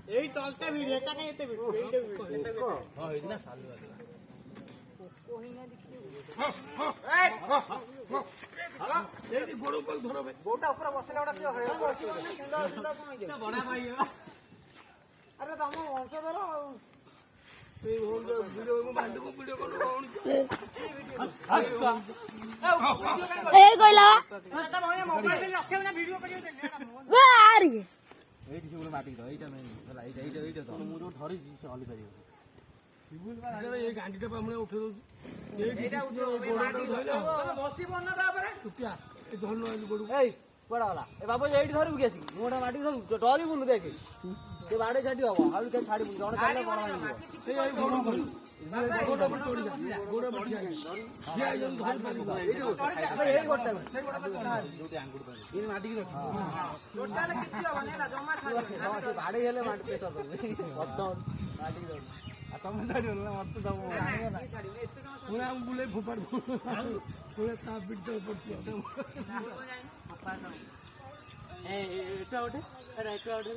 এই তলটা ভিডিও টাকা এতে ভিডিও এইটা ভিডিও হ্যাঁ এই না সালু আছে কোহিনা দেখি এই হালা এই গরু বল ধরবে গোটা উপরে বসলে ওটা কি হয় সুন্দর সুন্দর কই দে বড়া ভাই আরে তম বংশ ধর এই ভিডিও বান্ডু ভিডিও করো এই কইলা এটা ভাই মোবাইল দিয়ে লক্ষ্য না ভিডিও করিও দে আরে এই কিছু বলে মাটি দাও এইটা নাই হলা এইটা তো মু তো ধরি সে হলি পারিও শিবুল বা এই গান্ডিটা পা আমরা উঠে দউছি এইটা উঠে মাটি ধইলো বসি বন্না তাপরে চুপিয়া এই ধরলো এই গড়ু এই বড়ালা এ বাবু এইটি ধরবি কি আসি মোটা মাটি ধরু ডরি বুনু দেখে সে বাড়ে ছাড়ি হবো আর কে ছাড়ি বুনু জন ছাড়লে বড় এই এই গড়ু ধরি গোড়া উপর চড়ি যা গোড়া উপর চড়ি যা এই জন ধর পারিবা এই গোড়টা সেই গোড়া যদি আঙ্গুর পারি এই মাটি কি রাখি গোড়টালে কিছু হবে না জমা ছাড়বে সে বাড়ে হেলে মাটি প্রেসার করবে কত মাটি ধর আর তুমি ছাড়িও না মত দাও না ছাড়িও এত কাম শুনে আম বুলে ফুপার পুরো তাপ বিটতে পড়ছে এই এটা ওঠে আরে এটা ওঠে